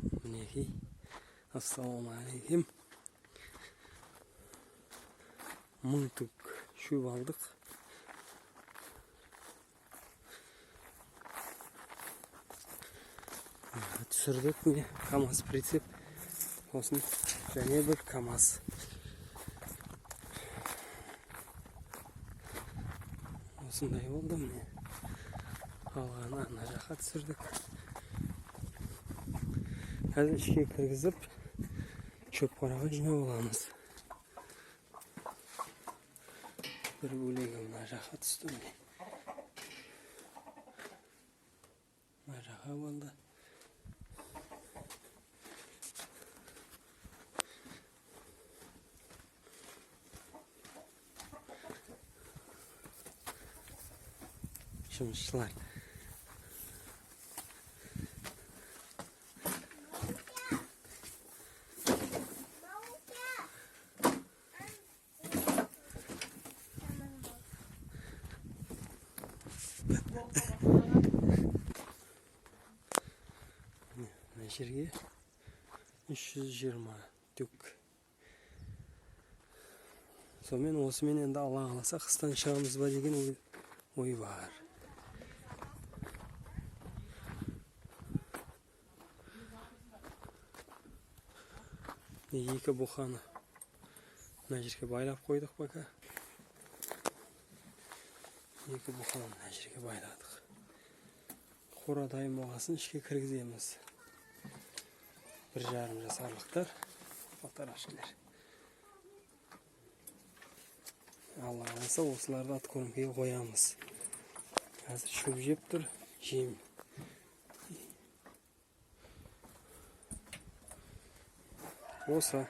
Мінекей. Ассалаумағалейкум. 1000 түк шөп алдық. Түсірдік міне КамАЗ прицеп. Осын және бір КамАЗ. Осындай болды міне. Алғаны ана жаққа түсірдік. Қазір ішке кіргізіп, шөп қараға жинап аламыз. Bir bölegi mına жаққа түсті міне. Мына жаққа болды. Жұмысшылар. Мына жерге 320 түк. Сонымен осымен енді Алла қаласа қыстан шығамыз ба деген ой бар. Екі бұқаны мына жерге байлап қойдық бака. Екі бұқаны мына жерге байладық. Қора дайын болғасын ішке кіргіземіз. 1,5 жасарлықтар, полторашкілер. Алла қаласа осыларды откормкеге қоямыз. Қазір шөп жеп тұр, жем. Осы.